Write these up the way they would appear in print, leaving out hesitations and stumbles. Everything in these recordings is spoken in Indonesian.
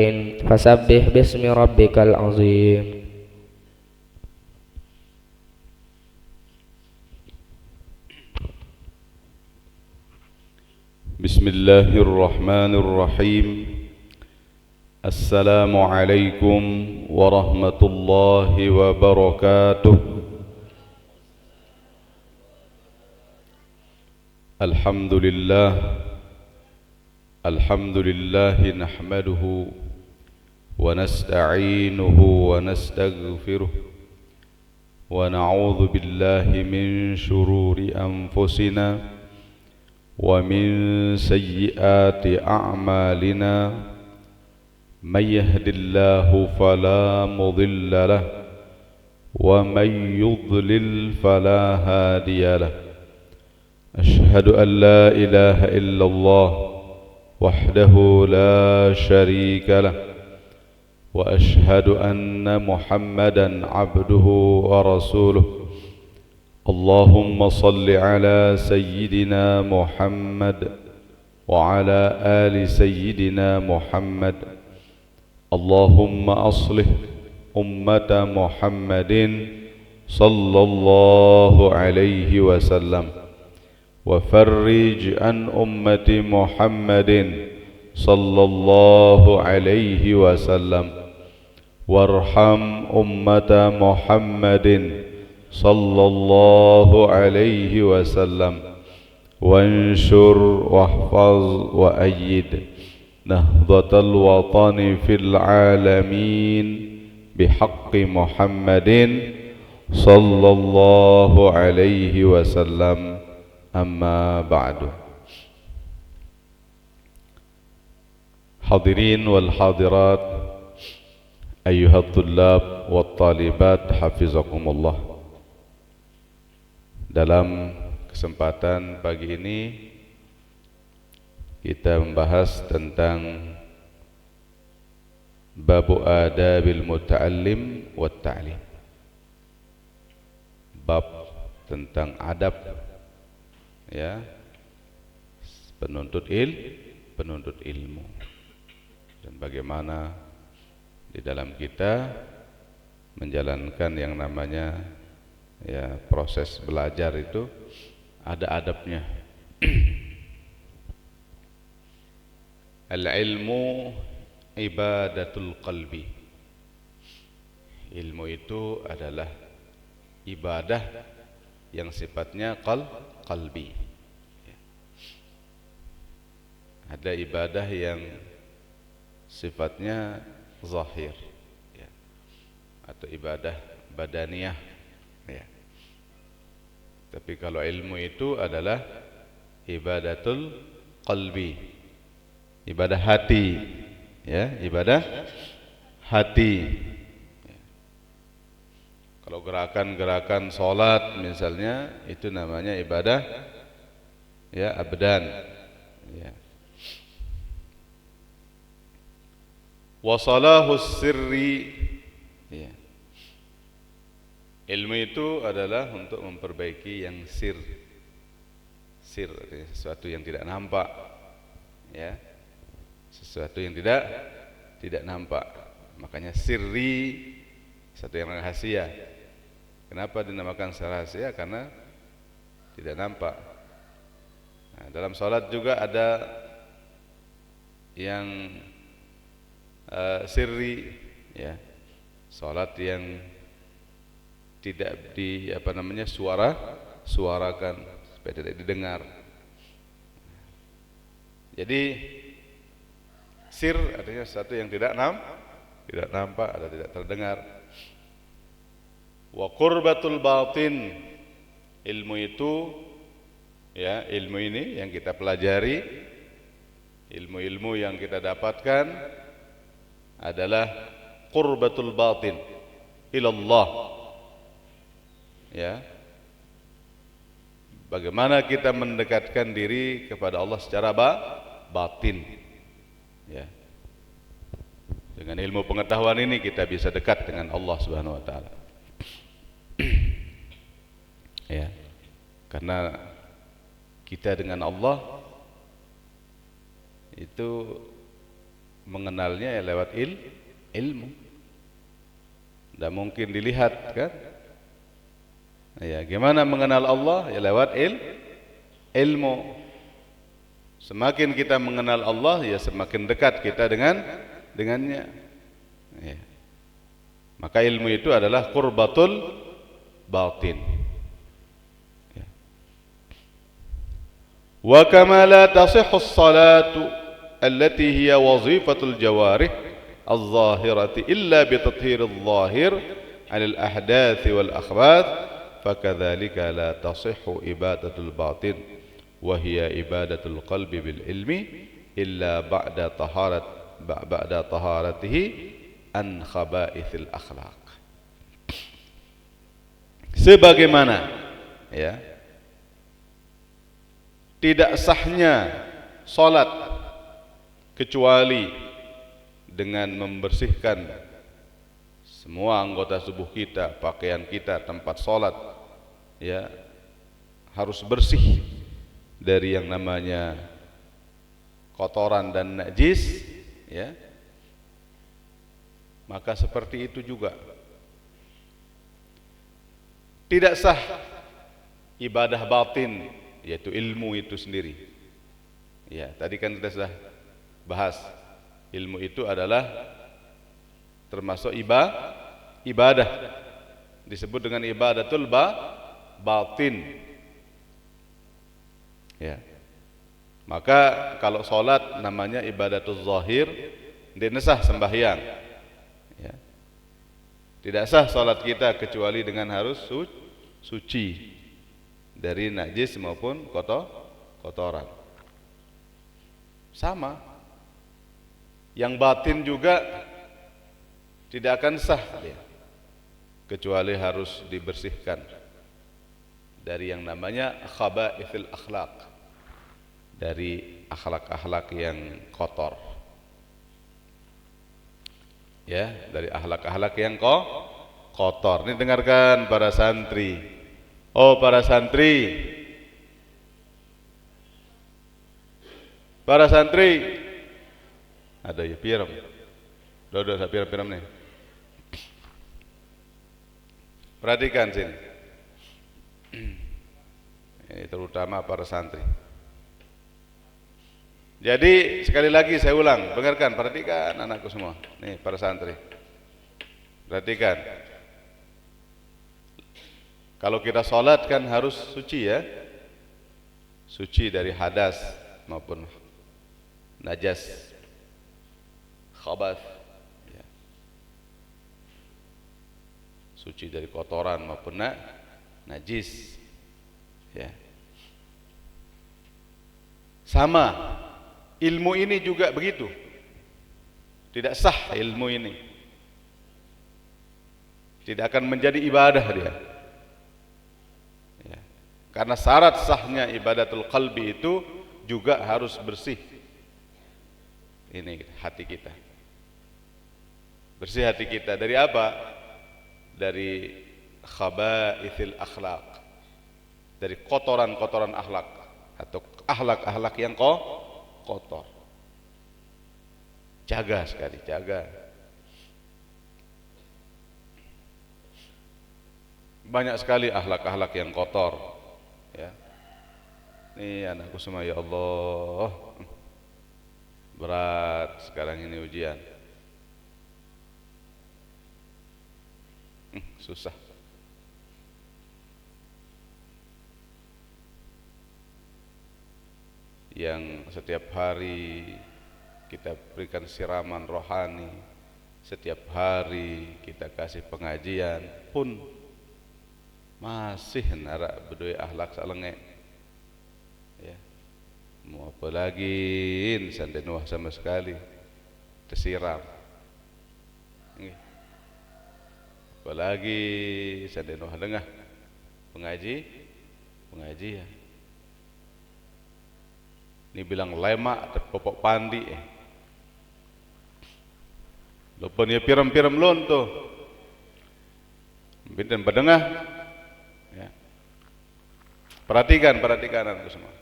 Fasabbih bismi rabbikal azim. Bismillahirrahmanirrahim. Assalamualaikum warahmatullahi wabarakatuh. Alhamdulillah. Alhamdulillahi nahmaduhu wa nasta'inuhu wa nastaghfiruh wa na'udzu billahi min shururi anfusina wa min sayyiati a'malina. May yahdihillahu fala mudilla lahu wa may yudlil fala hadiya lahu. Ashhadu an la ilaha illallah wahdahu la sharika lah wa ashhadu anna Muhammadan abduhu wa rasuluh. Allahumma salli ala sayyidina Muhammad wa ala ali sayyidina Muhammad. Allahumma aslih ummata Muhammadin sallallahu alaihi wasallam wa farrij an ummati Muhammadin sallallahu alaihi wasallam warham ummata Muhammadin sallallahu alaihi wasallam wanshur wahfaz wa ayyid nahdatal watani fil alamin bihaqqi Muhammadin sallallahu alaihi wasallam. Amma ba'du. Hadirin wal hadirat, ayyuhat tullab wat talibat, hafizakumullah. Dalam kesempatan pagi ini kita membahas tentang babu adabil muta'allim wat ta'lim. Bab tentang adab, ya, penuntut ilmu, dan bagaimana di dalam kita menjalankan yang namanya, ya, proses belajar itu ada adabnya. Al-ilmu ibadatul qalbi. Ilmu itu adalah ibadah yang sifatnya qalbi. Ada ibadah yang sifatnya zahir, ya, atau ibadah badaniyah, ya. Tapi kalau ilmu itu adalah ibadatul qalbi, ibadah hati, ya, ibadah hati. Ya. Kalau gerakan-gerakan sholat misalnya, itu namanya ibadah, ya, abdan, ya. Wasalahus sirri, ya. Ilmu itu adalah untuk memperbaiki yang sir artinya sesuatu yang tidak nampak, ya, sesuatu yang tidak nampak. Makanya sirri, satu yang rahasia. Kenapa dinamakan rahasia? Karena tidak nampak. Nah, dalam salat juga ada yang sirri, ya, salat yang tidak suarakan supaya tidak didengar. Jadi sir artinya sesuatu yang tidak nampak atau tidak terdengar. Wa qurbatul batin, ilmu itu, ya, ilmu ini yang kita pelajari, ilmu-ilmu yang kita dapatkan adalah qurbatul batin ilallah, ya. Bagaimana kita mendekatkan diri kepada Allah secara batin, ya. Dengan ilmu pengetahuan ini kita bisa dekat dengan Allah Subhanahu wa taala. Ya. Karena kita dengan Allah itu mengenalnya ya lewat ilmu. Tidak mungkin dilihat kan? Ya, gimana mengenal Allah? Ya lewat ilmu. Semakin kita mengenal Allah, ya semakin dekat kita dengannya. Ya. Maka ilmu itu adalah qurbatul batin. Ya. Wa kama la tasihhu as-salatu allati hiya wazifatul jawarih al-zahirati illa bi tathhir al-zahir 'an al-ahdath wal akhbath, fakadzalika la tasihhu ibadatul batin wa hiya ibadatul qalbi bil ilmi illa ba'da taharatihi an khaba'ithil akhlaq. Sebagaimana ya tidak sahnya salat kecuali dengan membersihkan semua anggota tubuh kita, pakaian kita, tempat salat ya harus bersih dari yang namanya kotoran dan najis ya. Maka seperti itu juga tidak sah ibadah batin, yaitu ilmu itu sendiri. Ya, tadi kan kita sudah bahas ilmu itu adalah termasuk ibadah. Disebut dengan ibadatul batin. Ya. Maka kalau sholat namanya ibadatul zahir, dia sah sembahyang. Ya. Tidak sah sholat kita kecuali dengan harus suci dari najis maupun kotoran. Sama. Yang batin juga tidak akan sah dia, kecuali harus dibersihkan dari yang namanya khaba'ithil akhlaq, dari akhlak-akhlak yang kotor. Ya, dari akhlak-akhlak yang kotor. Ini dengarkan para santri. Oh, para santri. Para santri. Ada ya piram. Dodo sa piram-piram nih. Perhatikan sini. Ini terutama para santri. Jadi sekali lagi saya ulang, dengarkan, perhatikan anakku semua. Nih para santri. Perhatikan. Kalau kita sholat kan harus suci ya. Suci dari hadas maupun najas, khabath ya. Suci dari kotoran maupun najis ya. Sama ilmu ini juga begitu. Tidak sah ilmu ini. Tidak akan menjadi ibadah dia. Ya. Karena syarat sahnya ibadatul qalbi itu juga harus bersih. Ini hati kita. Bersih hati kita dari apa? Dari khaba'ithil akhlaq. Dari kotoran-kotoran akhlak atau akhlak-akhlak yang kotor. Jaga sekali, jaga. Banyak sekali akhlak-akhlak yang kotor ya. Ini anakku semua, ya Allah, berat sekarang ini ujian. Susah. Yang setiap hari kita berikan siraman rohani, setiap hari kita kasih pengajian pun masih narak bedoi akhlak salenge ya. Mau apa lagi santai nuah sama sekali tersiram. Apalagi santai nuah dengah pengajian. Ini bilang lemak terpopok pandi lupa dia piram-piram lon tuh bintan badengah ya. Perhatikan anakku semua.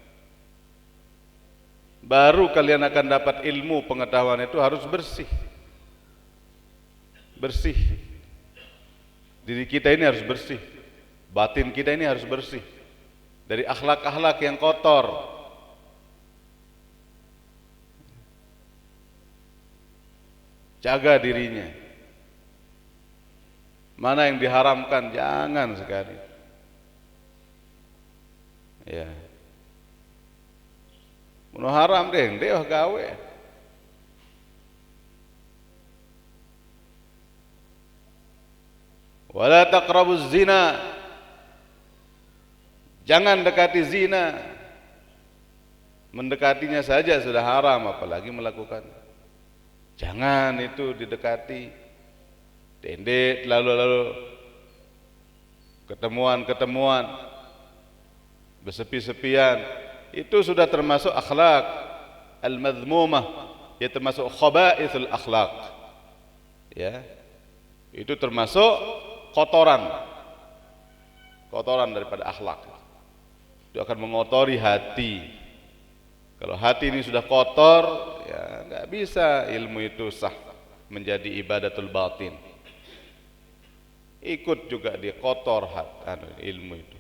baru kalian akan dapat ilmu pengetahuan itu harus bersih. Bersih. Diri kita ini harus bersih. Batin kita ini harus bersih dari akhlak-akhlak yang kotor. Jaga dirinya. Mana yang diharamkan jangan sekali. Ya. Mun haram deh gawe. Wala taqrabuz zina. Jangan dekati zina. Mendekatinya saja sudah haram, apalagi melakukan. Jangan itu didekati. Tendek lalu ketemuan bersepi-sepian, itu sudah termasuk akhlak al-madhmumah, ya termasuk khaba'ithul akhlak. Ya. Itu termasuk kotoran daripada akhlak. Itu akan mengotori hati. Kalau hati ini sudah kotor, ya nggak bisa ilmu itu sah menjadi ibadatul batin. Ikut juga dia kotor ilmu itu.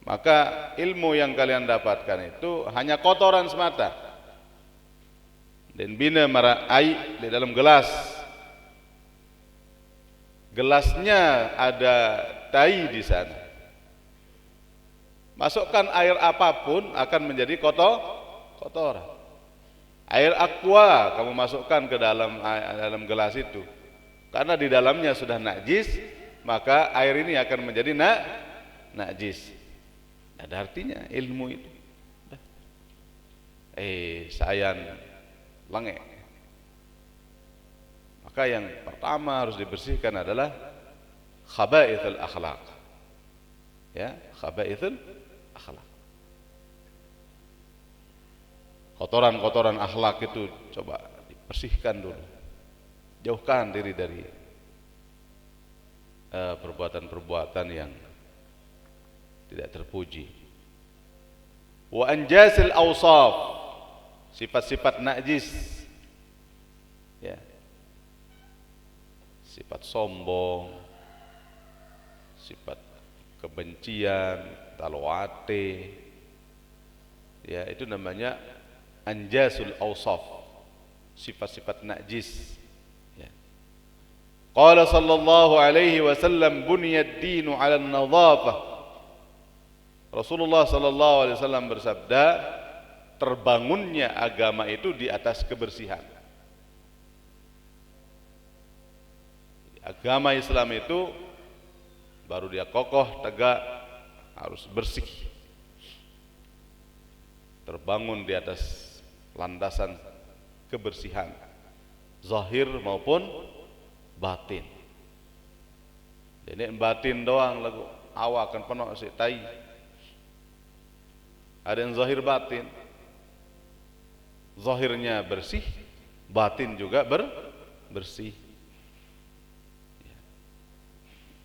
Maka ilmu yang kalian dapatkan itu hanya kotoran semata. Dan bina mara ai di dalam gelas. Gelasnya ada tai di sana. Masukkan air apapun akan menjadi kotoran. Air aqua kamu masukkan ke dalam gelas itu. Karena di dalamnya sudah najis, maka air ini akan menjadi najis. Ada artinya ilmu itu. Sayan lengek. Maka yang pertama harus dibersihkan adalah khaba'ithul akhlaq. Ya, khaba'ithul akhlaq. Kotoran-kotoran akhlak itu coba dibersihkan dulu. Jauhkan diri dari perbuatan-perbuatan yang tidak terpuji. Wa anjasil awsaf, sifat-sifat najis. Ya. Sifat sombong, sifat kebencian, talwate. Ya, itu namanya anjasul awsaf, sifat-sifat najis. Qala sallallahu alaihi wasallam buniyad dinu 'ala an-nadhafah. Rasulullah sallallahu alaihi wasallam bersabda, terbangunnya agama itu di atas kebersihan. Agama Islam itu baru dia kokoh, tegak, harus bersih. Terbangun di atas landasan kebersihan, zahir maupun batin. Jadi batin doang lagu awak kan penuh si tai. Ada yang zahir batin. Zahirnya bersih, batin juga bersih.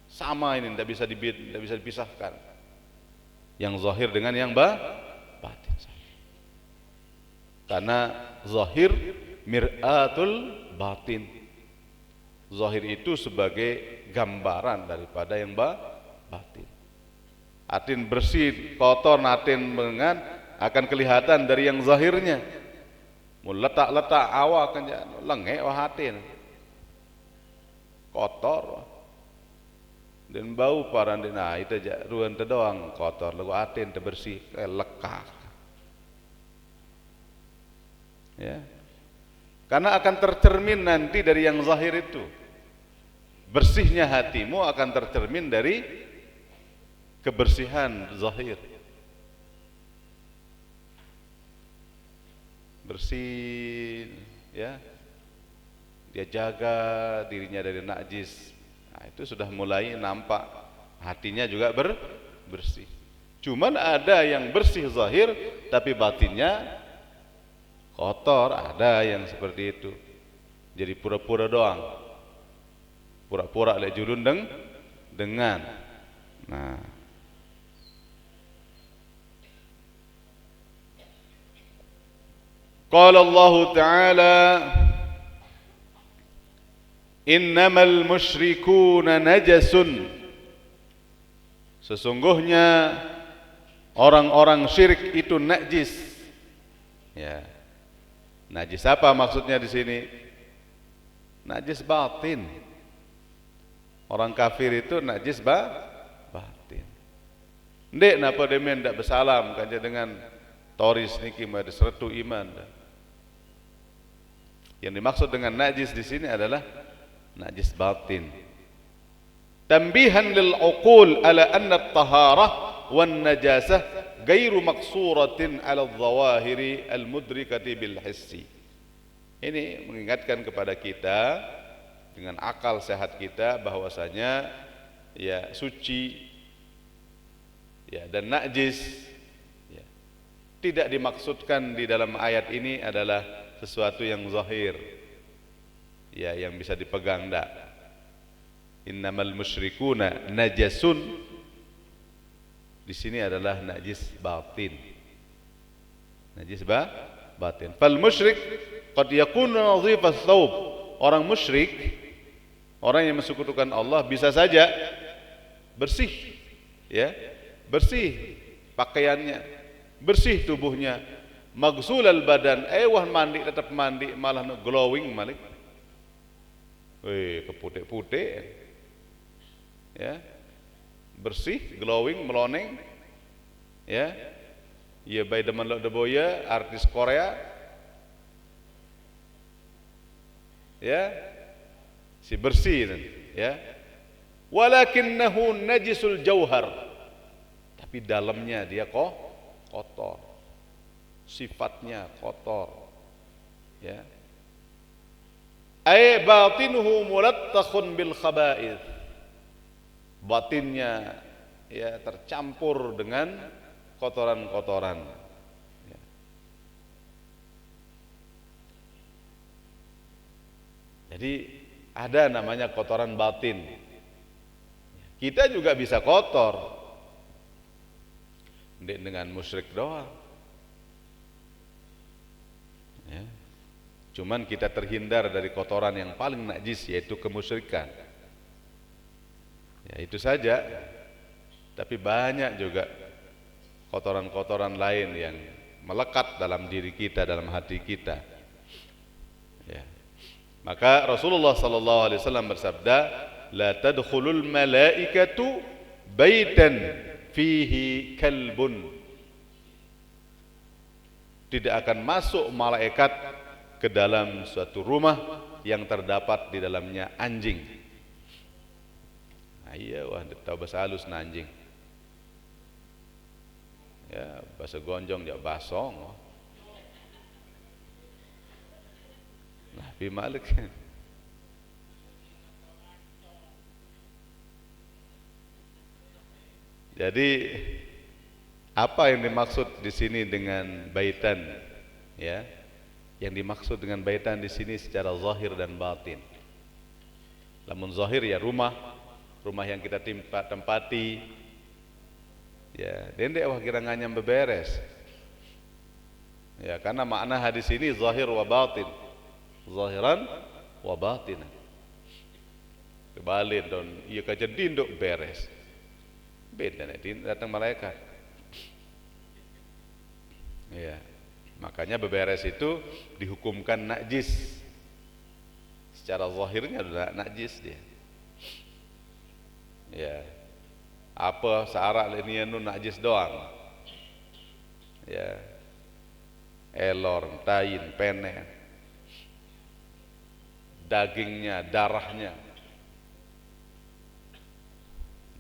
Sama ini tidak bisa dipisahkan. Yang zahir dengan yang batin. Karena zahir mir'atul batin. Zahir itu sebagai gambaran daripada yang batin. Atin bersih, kotor, natin dengan akan kelihatan dari yang zahirnya. Mun letak-letak awak kan lengek hatin. Kotor. Dan bau paran nah itu aja ruan te doang kotor, lagu atin te bersih lekak. Ya. Karena akan tercermin nanti dari yang zahir itu. Bersihnya hatimu akan tercermin dari kebersihan zahir. Bersih, ya. Dia jaga dirinya dari najis. Nah, itu sudah mulai nampak hatinya juga bersih. Cuman ada yang bersih zahir tapi batinnya kotor, ada yang seperti itu. Jadi pura-pura doang. Pura-pura lek julun dengan. Nah. Qala Allah Ta'ala innamal musyrikuna najasun, sesungguhnya orang-orang syirik itu najis. Ya. Najis apa maksudnya di sini? Najis batin. Orang kafir itu najis batin. Ndek napa demen ndak bersalam kanja dengan toris niki mah diseretu iman. Yang dimaksud dengan najis di sini adalah najis batin. Tambihan lil uqul ala anna at-taharah wan najasah ghairu maqsuratin ala adh-dhawahiri al-mudrikati bil hissi. Ini mengingatkan kepada kita dengan akal sehat kita bahwasanya ya suci ya dan najis ya, tidak dimaksudkan di dalam ayat ini adalah sesuatu yang zahir ya, yang bisa dipegang. Enggak. Innamal musyrikuna najasun di sini adalah najis batin. Najis batin. Fal musyrik qad yakunu nadhif ats-tsawb. Orang musyrik, orang yang mensekutukan Allah bisa saja bersih ya, bersih pakaiannya, bersih tubuhnya, maghsulal badan, wah mandi tetap mandi malah glowing malik. Keputih-putih ya, bersih, glowing, meloneng ya. Ya by demen lo deboya artis Korea ya, si bersih ya. Walakinnahu najisul jauhar, tapi dalamnya dia kotor, sifatnya kotor ya. Ay batinuhu mulattakhun bil khaba'ith, batinnya ya tercampur dengan kotoran-kotoran ya. Jadi ada namanya kotoran batin. Kita juga bisa kotor dengan musyrik doang ya. Cuman kita terhindar dari kotoran yang paling najis, yaitu kemusyrikan ya, itu saja. Tapi banyak juga kotoran-kotoran lain yang melekat dalam diri kita, dalam hati kita ya. Maka Rasulullah sallallahu alaihi wasallam bersabda, la tadkhulul malaikatu baitan fihi kalbun, tidak akan masuk malaikat ke dalam suatu rumah yang terdapat di dalamnya anjing. Nah, iya wah tahu bahasa halus na anjing ya, bahasa gonjong jak basong. Nah, bi malik. Jadi apa yang dimaksud di sini dengan baitan ya? Yang dimaksud dengan baitan di sini secara zahir dan batin. Lamun zahir ya rumah yang kita tempati ya, dendek wah kiranganya beberes ya, karena makna hadis ini zahir wa batin, zahiran wa batinan. Kebalik don iya kaca dinduk beres, beda nih datang malaikat ya. Makanya beberes itu dihukumkan najis, secara zahirnya adalah najis dia ya. Apa searak ini nu najis doang ya, elor, tain, pene, dagingnya, darahnya.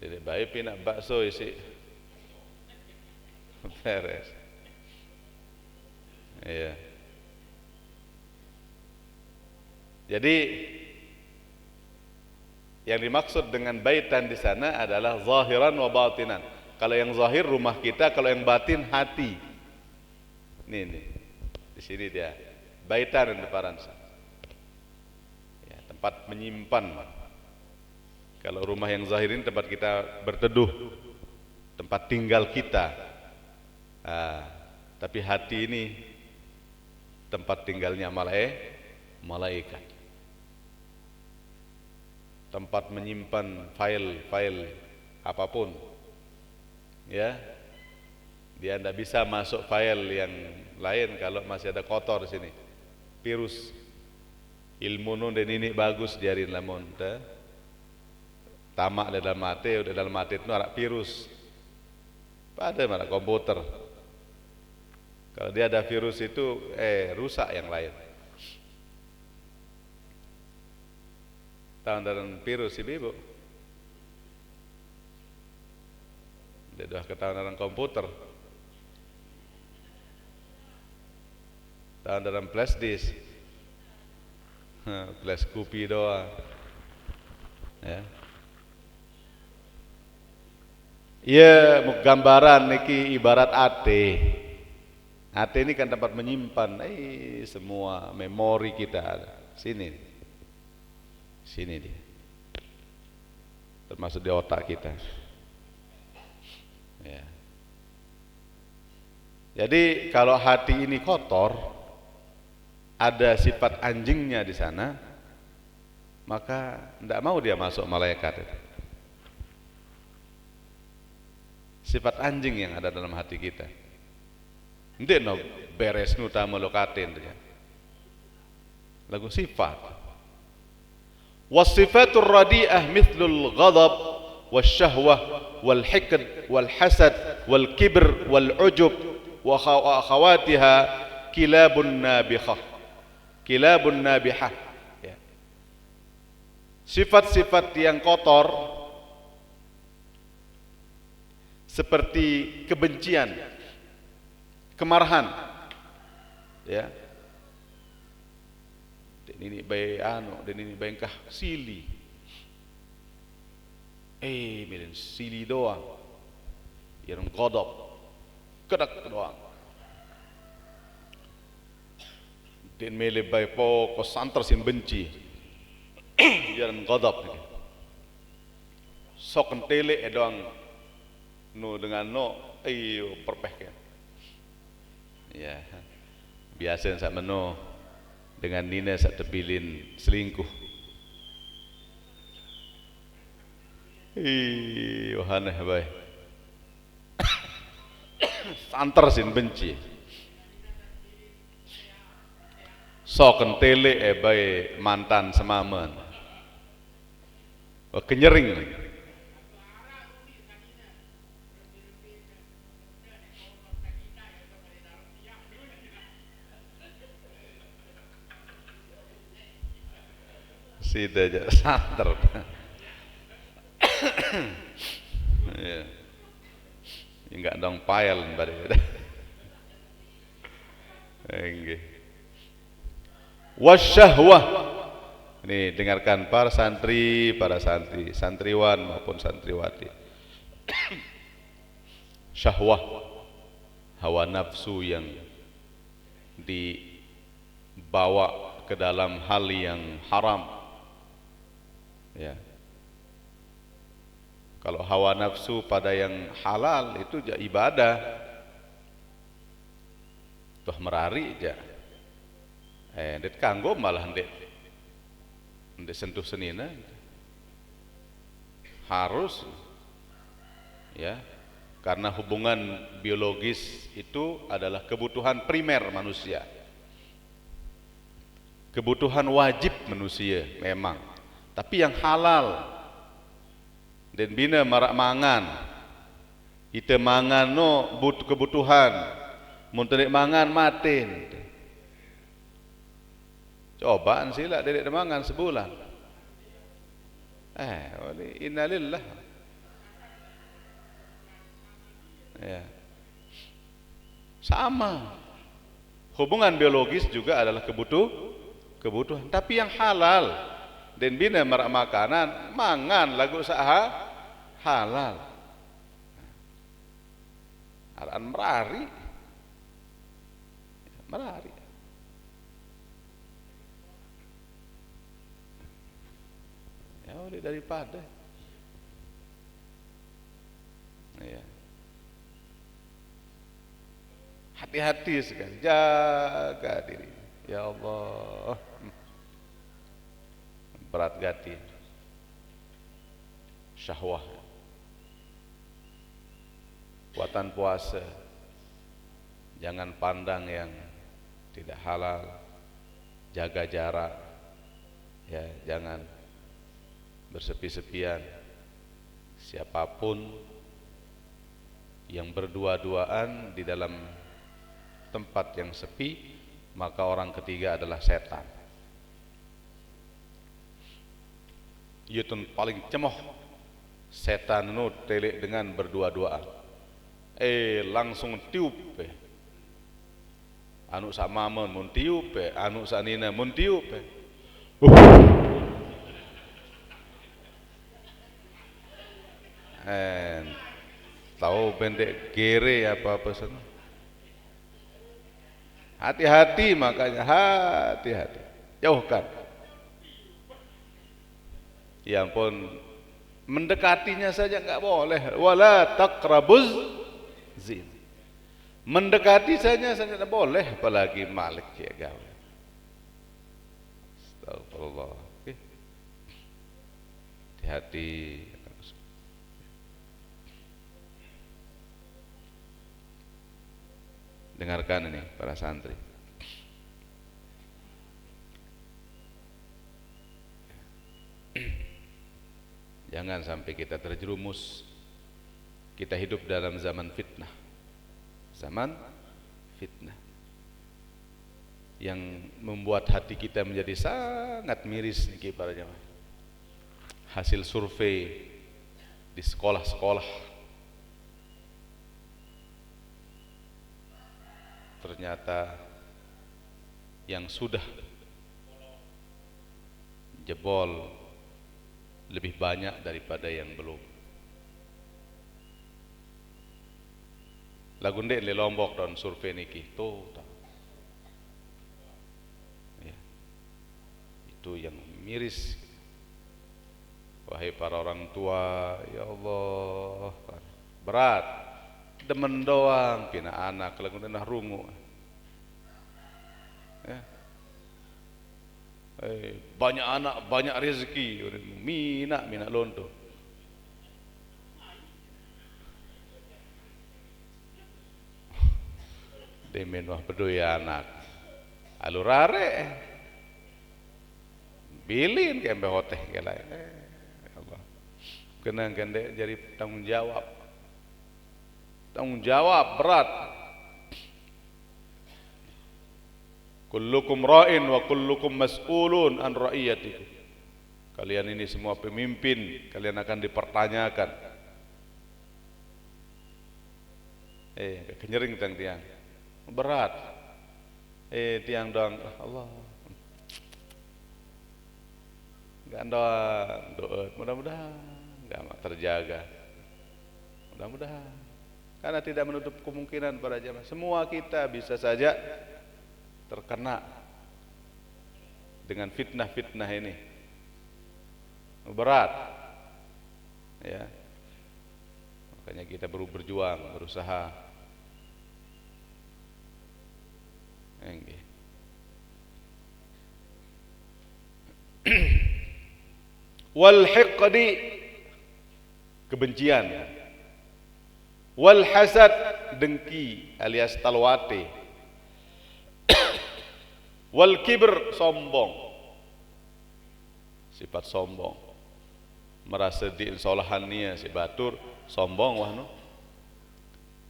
Jadi baik pinak bakso isi beres ya. Jadi yang dimaksud dengan baitan di sana adalah zahiran wa batinan. Kalau yang zahir rumah kita, kalau yang batin hati. Nih. Di sini dia baitan dan deparan. Ya, tempat menyimpan. Kalau rumah yang zahir ini tempat kita berteduh, tempat tinggal kita. Tapi hati ini tempat tinggalnya malaikat, tempat menyimpan file-file apapun, ya. Dia tidak bisa masuk file yang lain kalau masih ada kotor di sini, virus. Ilmu nun dan ini bagus diarin lamun tamak dalam mati itu ada virus. Pada mana komputer. Kalau dia ada virus itu rusak yang lain. Tahun dalam virus ibu. Dia dah ketahuan dalam komputer. Tahun dalam flash disk. Flash kopi doang. Ya. Iya, gambaran niki ibarat AT. AT ini kan tempat menyimpan semua memori kita. Sini dia. Termasuk di otak kita. Ya. Jadi kalau hati ini kotor, ada sifat anjingnya di sana, maka tidak mau dia masuk malaikat itu. Sifat anjing yang ada dalam hati kita. Nanti no beres nuta melokatin ya. Lagu sifat. Wasifatur radi'ah mithlul ghadab wasyahwah wal hikd wal hasad wal kibr wal ujub wa akhawatiha kilabun nabihah. Ya. Sifat-sifat yang kotor seperti kebencian, kemarahan, ya. Dan ini baik dan ini baikah sili. Miren sili doang. Yang godop, kedak doang. Dan mele baik po santer sin benci. Yang godop. Sok kentele doang. No dengan perpehkan. Ya. Biasa sak meno dengan nina sak tebilin selingkuh. Yohaneh bae. Santer sin benci. Sok kentele bae mantan semamen. Kenyering. Sida aja santer. Ya. Enggak dong pael bari. Nggih. Wasyahwah. Ini dengarkan para santri, santriwan maupun santriwati. Syahwah, hawa nafsu yang dibawa ke dalam hal yang haram. Ya. Kalau hawa nafsu pada yang halal itu ibadah. Tuh merari aja. Ndet kanggo malah ndet sentuh senina. Harus ya. Karena hubungan biologis itu adalah kebutuhan primer manusia. Kebutuhan wajib manusia memang. Tapi yang halal dan bina marak mangan ite mangan no butuh kebutuhan muntenik mangan matin cobaan sila dedek mangan sebulan innalillah ya sama hubungan biologis juga adalah kebutuhan tapi yang halal dan bina marak makanan mangan lagu saha halal aran merari ya oleh daripada ya hati-hati sekali jaga diri Ya Allah, berat gati, syahwah, kuatan puasa, jangan pandang yang tidak halal, jaga jarak, ya jangan bersepi-sepian. Siapapun yang berdua-duaan di dalam tempat yang sepi, maka orang ketiga adalah setan. Yutun paling cemoh setan nu telek dengan berdua-duaan. Langsung tiup. Anu sak mamon mun tiup, anu sak nina mun tiup. Tahu pendek gere apa-apa sana. Hati-hati, makanya hati-hati, jauhkan. Ya ampun, mendekatinya saja enggak boleh. Wala taqrabuz zin. Mendekati saja tidak boleh, apalagi malik ya gawe. Astagfirullah. Hati-hati. Dengarkan ini para santri. Jangan sampai kita terjerumus. Kita hidup dalam zaman fitnah. Zaman fitnah yang membuat hati kita menjadi sangat miris nih para jemaah. Hasil survei di sekolah-sekolah, ternyata yang sudah jebol lebih banyak daripada yang belum. Lagu ndek le Lombok dan survei niki tuh. Ya. Itu yang miris. Wahai para orang tua, ya Allah, berat. Demen doang pina anak lagu nah rungu. Ya. Banyak anak, banyak rezeki, mina lonto. Demen wah peduli anak. Alurare. Bilin kembe hoteh kala. Allah. Kenang kende jadi tanggung jawab. Tanggung jawab berat. Kullukum ra'in wa kullukum mas'ulun an ra'iyatikum. Kalian ini semua pemimpin, kalian akan dipertanyakan. Kenyering tang tiang. Berat. Tiang doang Allah. Gandoan doa, mudah-mudahan enggak terjaga. Mudah-mudahan. Karena tidak menutup kemungkinan para jamaah. Semua kita bisa saja terkena dengan fitnah-fitnah ini. Berat. Ya. Makanya kita berjuang, berusaha. Nggih. Wal hiqdi, kebencian. Wal hasad, dengki alias talwate. Wal kibr, sombong. Sifat sombong. Merasa di insolahan nia si batur, sombong wah no.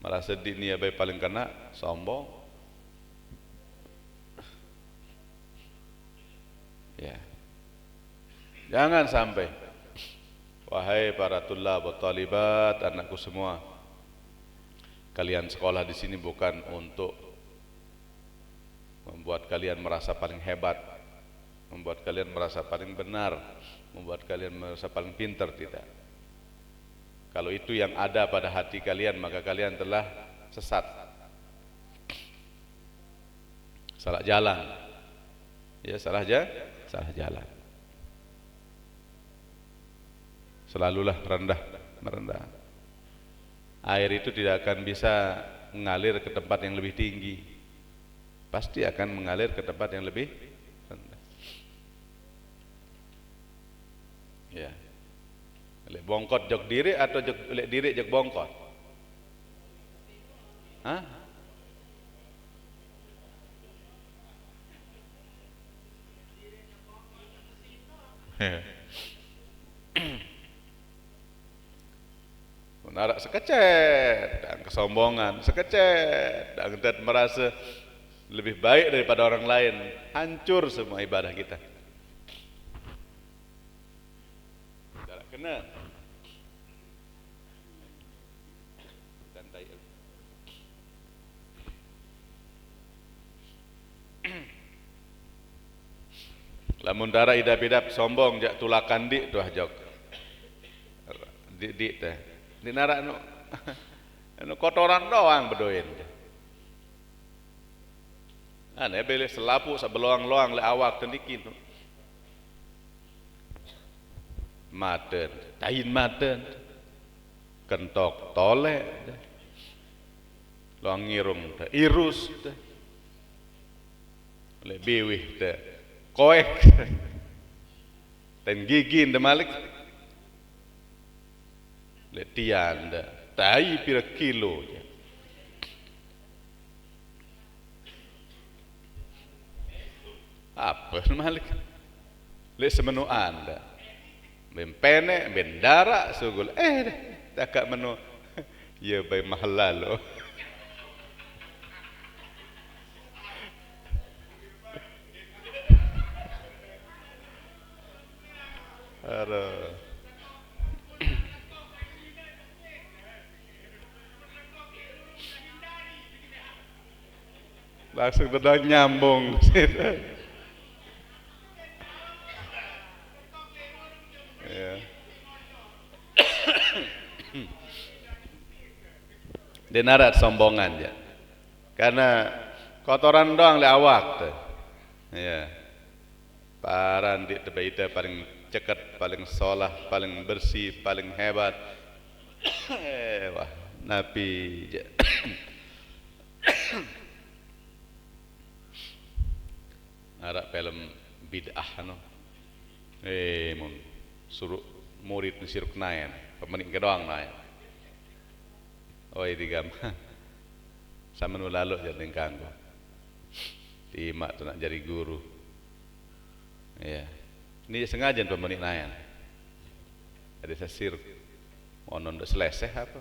Merasa di nia bae paling kena, sombong. Ya. Jangan sampai. Wahai para tullab wa talibat, anakku semua, kalian sekolah di sini bukan untuk membuat kalian merasa paling hebat, membuat kalian merasa paling benar, membuat kalian merasa paling pintar, tidak. Kalau itu yang ada pada hati kalian, maka kalian telah sesat, salah jalan. Ya, salah jalan. Selalulah merendah. Air itu tidak akan bisa mengalir ke tempat yang lebih tinggi. pasti akan mengalir ke tempat yang lebih rendah. Ya. Lek bongkot jok diri atau lek diri jok bongkot? Hah? Menarak sekecet dan kesombongan sekecet dan merasa lebih baik daripada orang lain, hancur semua ibadah kita. Tak kena. Lamun darah idap-idap sombong jak tulakan dik tuah jok. Dik teh. Di narak nu anu kotoran doang bedoin. Ane beli selapu sabeloang-loang le awak tendikin. Maten, tain maten. Kentok tolek. Loang ngirung teh irus teh. Le biwih teh koek. Dan gigi nda malik. Le tian dah tai pira kilo je. Apa malik? Le semenu anda. Ben pene, ben dara sugul. Takak menu. Ya bay mahal lo. Aduh. Langsung udah nyambung. Ya. Denarat sombongan ya. Karena kotoran doang le awak tuh. Ya. Paran di tebaita paling cekat, paling solah, paling bersih, paling hebat. Wah, nabi. Arak film bid'ah no. Mun suruh murid nisiruk nayan, pemenik kedoang nayan. Oh ini gam. Sama nu lalu jadi kanggo. Timak tu nak jadi guru. Ya. Ini sengaja pemenik nayan. Ada sesir. Mau nonton selesai apa?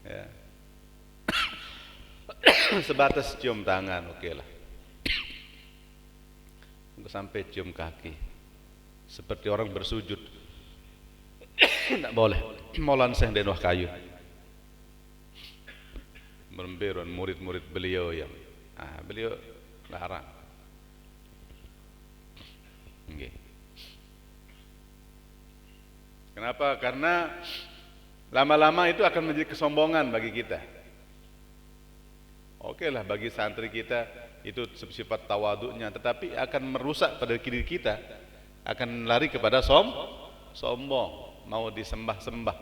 Ya. Sebatas cium tangan, oke lah. Untuk sampai cium kaki, seperti orang bersujud, tidak boleh. Maulan Syekh Den Wah Kayu, meremberon murid-murid beliau yang, beliau larang. Okay. Kenapa? Karena lama-lama itu akan menjadi kesombongan bagi kita. Oke lah bagi santri kita itu sifat tawaduknya, tetapi akan merusak pada diri kita, akan lari kepada sombong, mau disembah-sembah.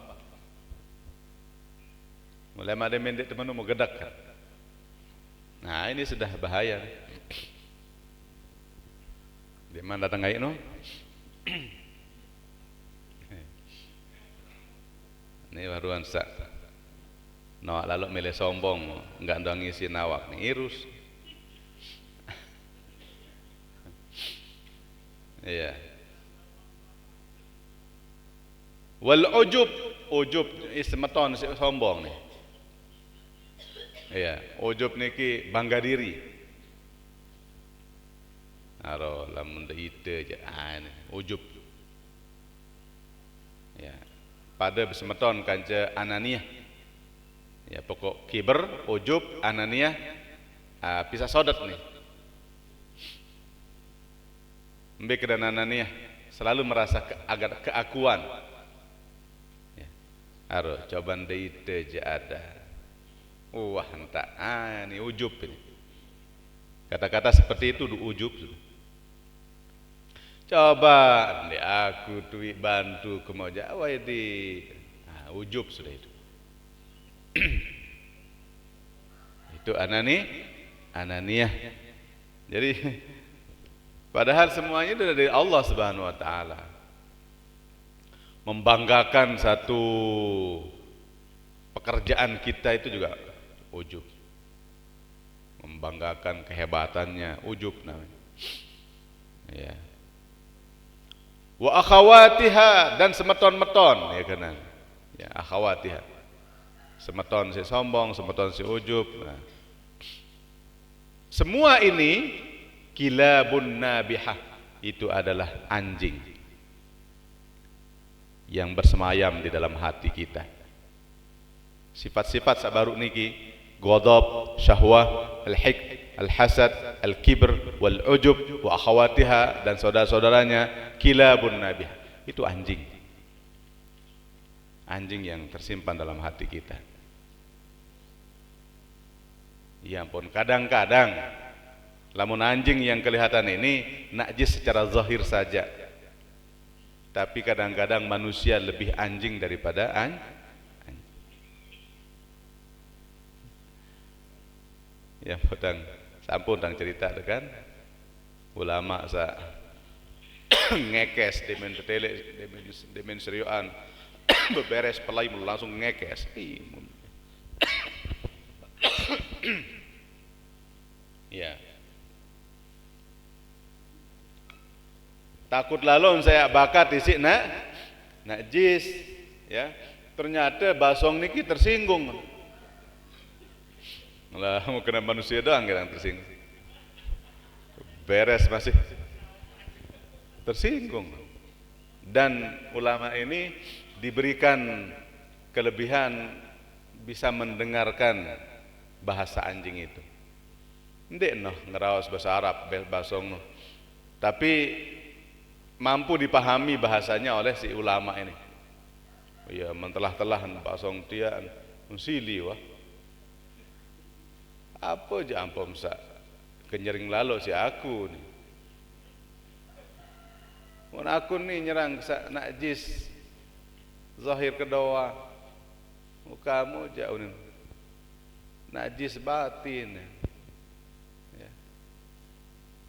Mulai ada mendek teman mau gedak kan. Nah ini sudah bahaya. Di mana datang air no? Ini baruan sak. Nawak lalu milih sombong, enggak ndang ngisi nawak nih irus. Iya. Wal ujub ismeton sombong nih. Iya, ujub niki bangga diri. Aro lamun de ide aja ujub. Ya. Pada besemeton kanca ananiyah. Ya pokok kiber, ujub, ananiyah, pisah sodat nih. Mbek dan ananiyah selalu merasa agar keakuan. Ya. Aro cobaan deite aja ada. Wah entah, ini ujub ini. Kata-kata seperti itu ujub. Coba aku duit bantu kemoja, di ujub sudah itu. Itu ananiyah. Jadi padahal semuanya itu dari Allah Subhanahu wa taala. Membanggakan satu pekerjaan kita itu juga ujub. Membanggakan kehebatannya, ujub namanya. Ya. Wa akhawatiha, dan semeton-meton, ya kan? Ya, akhawatiha. Semeton si sombong, semeton si ujub. Nah. Semua ini kilabun nabihah, itu adalah anjing yang bersemayam di dalam hati kita. Sifat-sifat sabaruk niki, ghadab, syahwah, al-hikd, al-hasad, al-kibr, wal-ujub, wa akhawatiha, dan saudara-saudaranya, kilabun nabihah. Itu anjing. Anjing yang tersimpan dalam hati kita. Ya ampun, kadang-kadang lamun anjing yang kelihatan ini najis secara zahir saja. Tapi kadang-kadang manusia lebih anjing daripada anjing. Ya potang sampun tang cerita kan ulama sa ngekes demen tetele demen serioan beberes pelai langsung ngekes. Ya. Takut lalu saya bakat isik najis, ya. Ternyata basong niki tersinggung. Lah mau kena manusia doang yang tersinggung. Beres masih tersinggung. Dan ulama ini diberikan kelebihan bisa mendengarkan bahasa anjing itu. Ndek noh ngeraos bahasa Arab basong noh. Tapi mampu dipahami bahasanya oleh si ulama ini. Ya mentelah-telah basong tian unsili wah. Apa aja ampom sa kenyering lalu si aku nih. Mun aku nih nyerang sa najis zahir kedoa. Kamu jauh nih. Najis batin. Ya.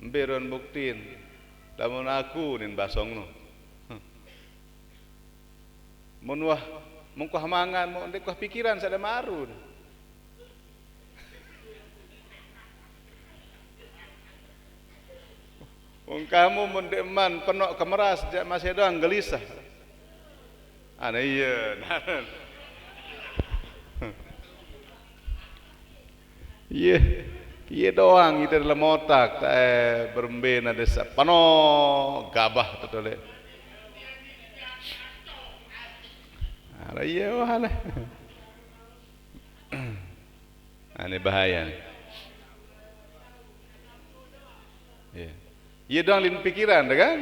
Mberon buktiin. Lamun aku nih basong no. Mun wah mungkah mangan mun ndek pikiran sada maru. Wong kamu mendeman penok kemeras masih doang gelisah. Ana iya. Iya. Iya doang itu dalam otak beremben ada pano gabah betul. Ana iya wahana. Ane bahaya nih. Iya. Iya dong lin pikiran, kan?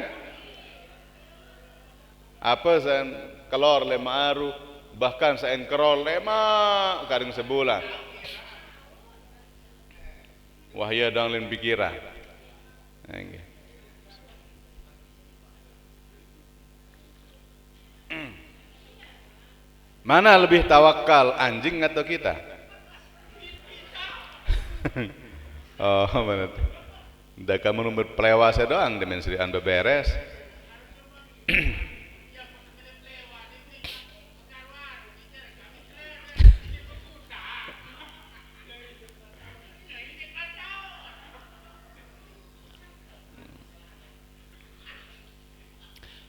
Apa saya kelor lema aru, bahkan saya kerol lema kadang sebulan. Wahya dong lin pikiran. Mana lebih tawakal, anjing atau kita? Oh, mana tuh? Dah kamu nomor pelewasa doang demen serian beberes.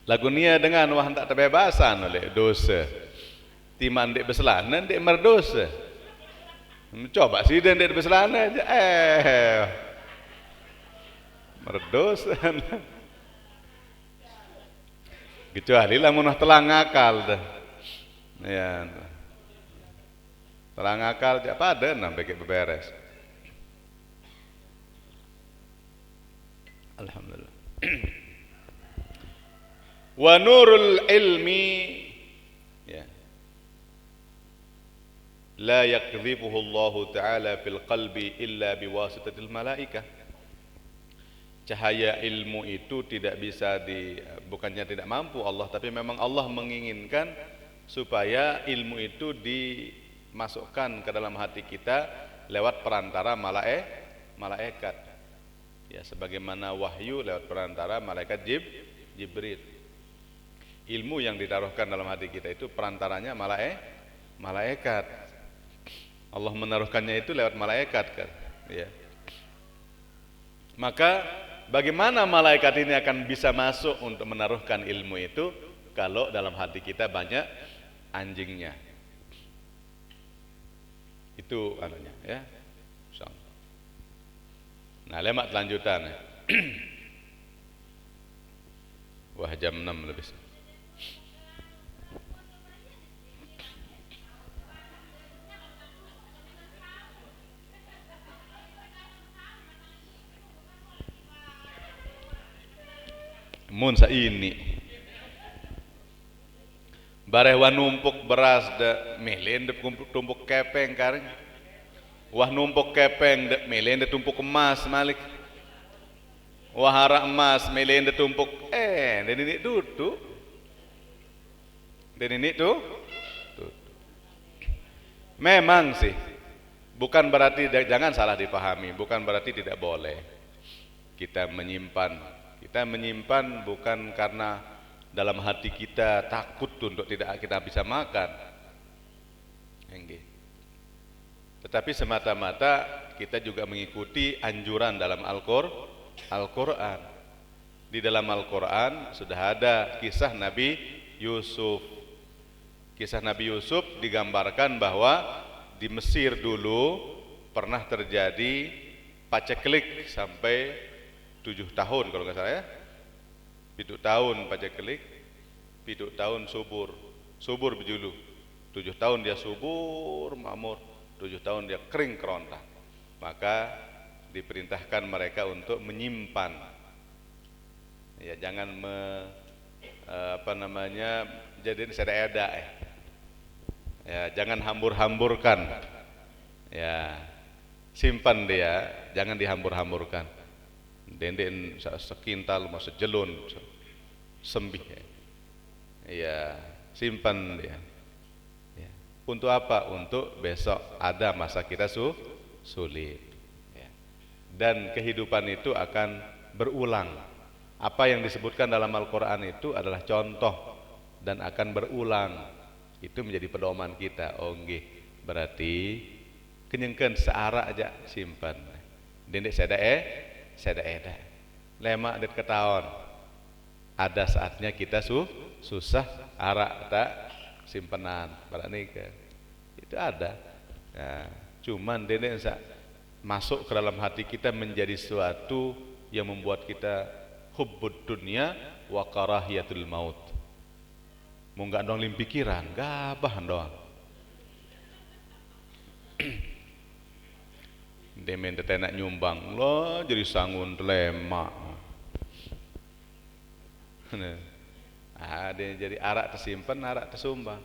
Lagunya dengan wah tak terbebasan oleh dosa. Timan dek beselanan dek merdosa. Coba sih dan dek beselanan aja. Merdosa. Kecuali lamun telah ngakal dah. Ya. Telah ngakal jak pada sampai ke beberes. Alhamdulillah. Wa nurul ilmi ya. La yakdhibuhu Allah Ta'ala fil qalbi illa biwasitatil malaikah. Cahaya ilmu itu tidak bisa bukannya tidak mampu Allah, tapi memang Allah menginginkan supaya ilmu itu dimasukkan ke dalam hati kita lewat perantara malaikat. Ya, sebagaimana wahyu lewat perantara malaikat Jibril. Ilmu yang ditaruhkan dalam hati kita itu perantaranya malaikat. Allah menaruhkannya itu lewat malaikat kan. Ya. Maka bagaimana malaikat ini akan bisa masuk untuk menaruhkan ilmu itu kalau dalam hati kita banyak anjingnya? Itu anunya ya. Nah, lemak lanjutan. Wah, jam 6 lebih. Mun ini bareh wa numpuk beras de milin de tumpuk kepeng kareng. Wah numpuk kepeng de milin de tumpuk emas malik. Wah hara emas milin de tumpuk dan ini duduk. Dan ini tuh. Memang sih bukan berarti, jangan salah dipahami, bukan berarti tidak boleh kita menyimpan. Kita menyimpan bukan karena dalam hati kita takut untuk tidak kita bisa makan. Tetapi semata-mata kita juga mengikuti anjuran dalam Al-Quran. Di dalam Al-Quran sudah ada kisah Nabi Yusuf. Kisah Nabi Yusuf digambarkan bahwa di Mesir dulu pernah terjadi paceklik sampai 7 tahun kalau nggak salah ya. 7 tahun paceklik, 7 tahun subur berjulu. 7 tahun dia subur makmur, 7 tahun dia kering kerontang. Maka diperintahkan mereka untuk menyimpan. Ya jangan jadi seda-eda ya, jangan hambur-hamburkan. Ya, simpan dia, jangan dihambur-hamburkan. Denden sekintal masa jelun sembih ya, simpan dia ya. Untuk apa? Untuk besok ada masa kita sulit ya. Dan kehidupan itu akan berulang. Apa yang disebutkan dalam Al-Quran itu adalah contoh dan akan berulang. Itu menjadi pedoman kita. Oh nggih, berarti kenyengkeun seara aja simpan. Dendek seda eda lemak det ketaon ada saatnya kita susah arak tak simpenan berani ke itu ada ya, cuman dene masuk ke dalam hati kita menjadi sesuatu yang membuat kita hubbud dunya wa karahiyatul maut. Mau enggak dong lim pikiran gabah doang. Demen tetenak nyumbang lo jadi sangun lemak. Ada jadi arak tersimpan, arak tersumbang.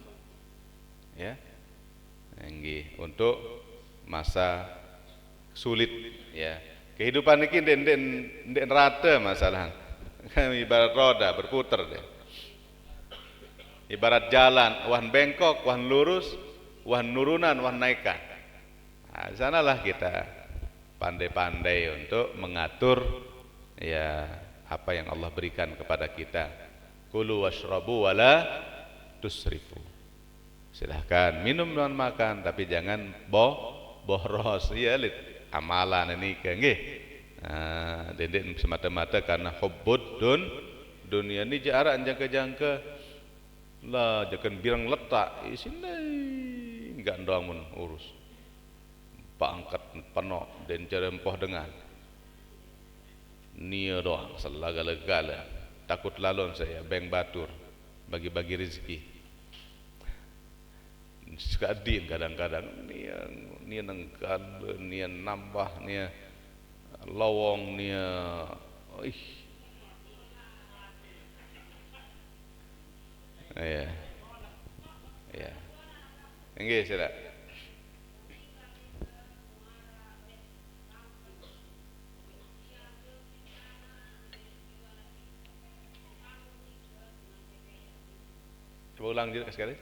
Ya. Nggih, untuk masa sulit ya. Kehidupan ini den rata masalah. Ibarat roda berputar deh. Ibarat jalan, wan bengkok, wan lurus, wan nurunan, wan naikan. Nah, sanalah kita pandai-pandai untuk mengatur ya apa yang Allah berikan kepada kita. Kulu washrabu wala tusrifu. Silahkan minum dan makan tapi jangan bohros ya amalan ini nggih. Nah, dendek semata-mata karena hubbud dunia ini jarak jangka-jangka lah jangan birang letak isine enggak doang mun urus. Pak angkat penok dan cerempoh dengan nia doang selagala-gala takut lalon saya beng batur bagi-bagi rezeki sekadin kadang-kadang nia nengkal nia nambah nia lawong nia ya nggih sira. Coba ulang juga sekali.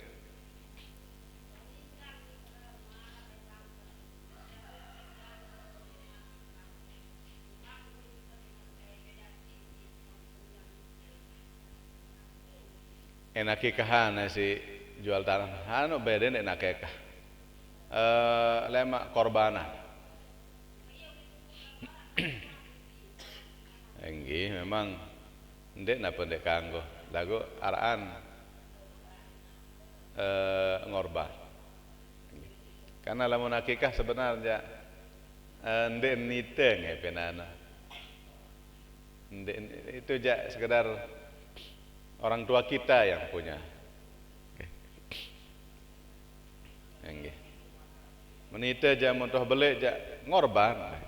enakikahan si jual tanah anu beda enakikah lemak korbanan enggih memang ndek napa ndek kanggo lagu araan ngorban karena lamun akikah sebenarnya ndek niteng penana ndek itu ja sekedar orang tua kita yang punya enggih menite ja mun toh beli ja ngorban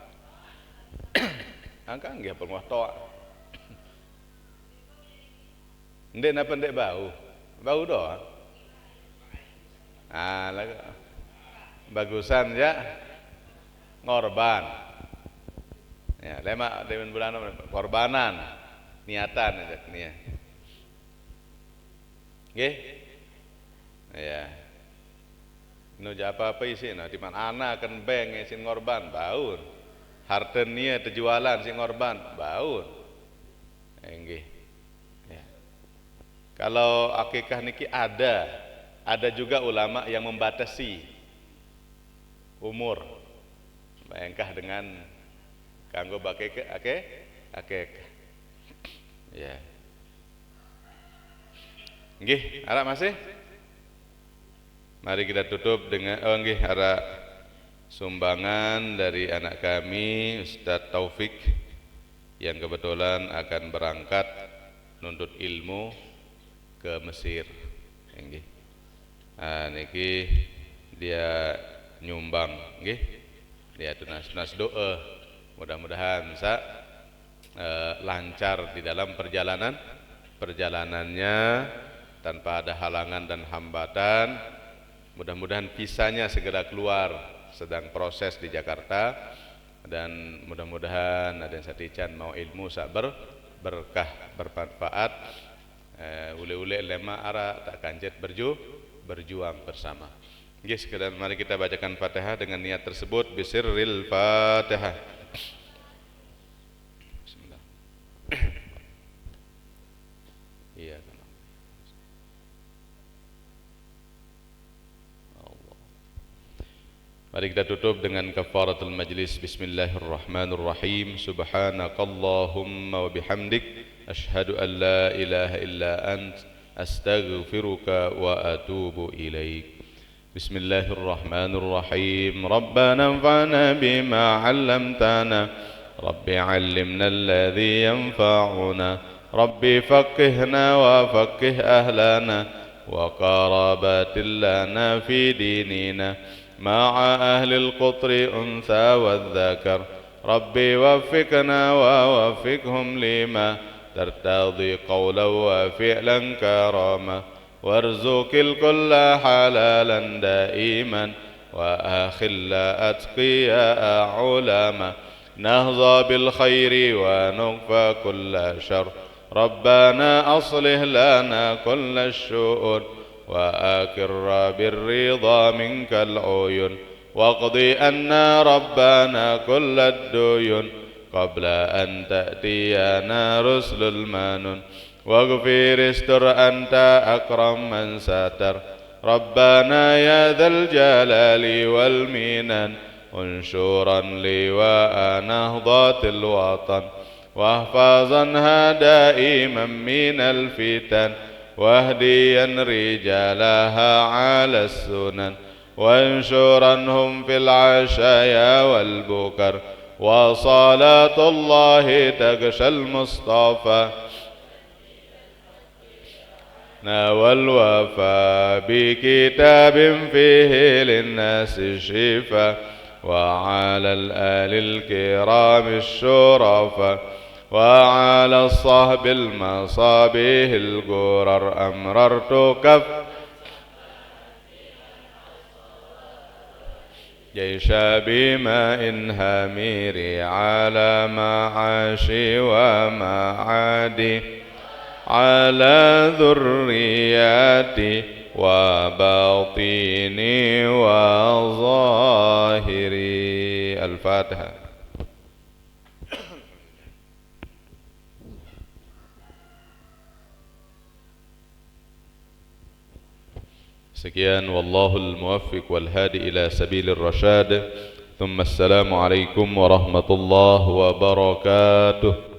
angka nggih pengwah toa ndek napa ndek bau doang lah bagusan ya ngorban ya lemak demen bulan korbanan niatan aja nih nggih ya nu apa isi nah di mana anak kan beng sin ngorban baun harten nia terjualan sin ngorban baun nggih ya. Kalau akikah niki ada juga ulama yang membatasi umur bayangkah dengan kanggo akikah ya nggih arek masih mari kita tutup dengan nggih arek sumbangan dari anak kami Ustadz Taufik yang kebetulan akan berangkat nuntut ilmu ke Mesir nggih niki dia nyumbang nggih dia tunas doa mudah-mudahan bisa lancar di dalam perjalanannya tanpa ada halangan dan hambatan mudah-mudahan visanya segera keluar sedang proses di Jakarta dan mudah-mudahan ada yang satican mau ilmu sak berkah bermanfaat ule-ule lema ara tak kanjet berjuang bersama. Nggih sekedar mari kita bacakan Fatihah dengan niat tersebut bisirril Fatihah. Bismillah. Iya kan. Allah. Mari kita tutup dengan kafaratul majlis. Bismillahirrahmanirrahim. Subhanakallahumma wa bihamdik asyhadu an la ilaha illa ant astaghfiruka wa atubu ilaik. Bismillahirrahmanirrahim. Rabbana anfa'na bima 'allamtana. Rabbi 'allimna alladhi yanfa'una. Rabbi faqqihna wa faqqih ahlana wa qarabatil lana fi dinina ma'a ahli al-qutri untha wadh-dhakar. Rabbi waffiqna wa waffiqhum lima tartadi qawlan wa fi'lan karama. وارزق الكل حلالا دائما وآخل أتقياء علما نهضى بالخير ونكفى كل شر. ربنا أصلح لنا كل الشؤون وأكر بالرضا منك العيون واقضي أنا ربنا كل الديون قبل أن تأتينا رسل المنون واغفر استر أنت أكرم من ستر. ربنا يا ذا الجلال والمنن انشرا لواء نهضة الوطن واحفظنها دائما من الفتن واهديا رجالها على السنن وانشرنهم في العشايا والبكر وصلاة الله تغشى المصطفى والوفاء بكتاب فيه للناس الشفاء وعلى الآل الكرام الشرفاء وعلى الصحب المصابيح الغرر أمررت كف جيش بماء هامير على معاشي ومعادي على ذرياتي وباطني وظاهري. الفاتحة. Sekian, wallahul muwaffiq wal hadi ila sabilir rasyad. Thumma assalamu alaikum warahmatullahi wabarakatuh.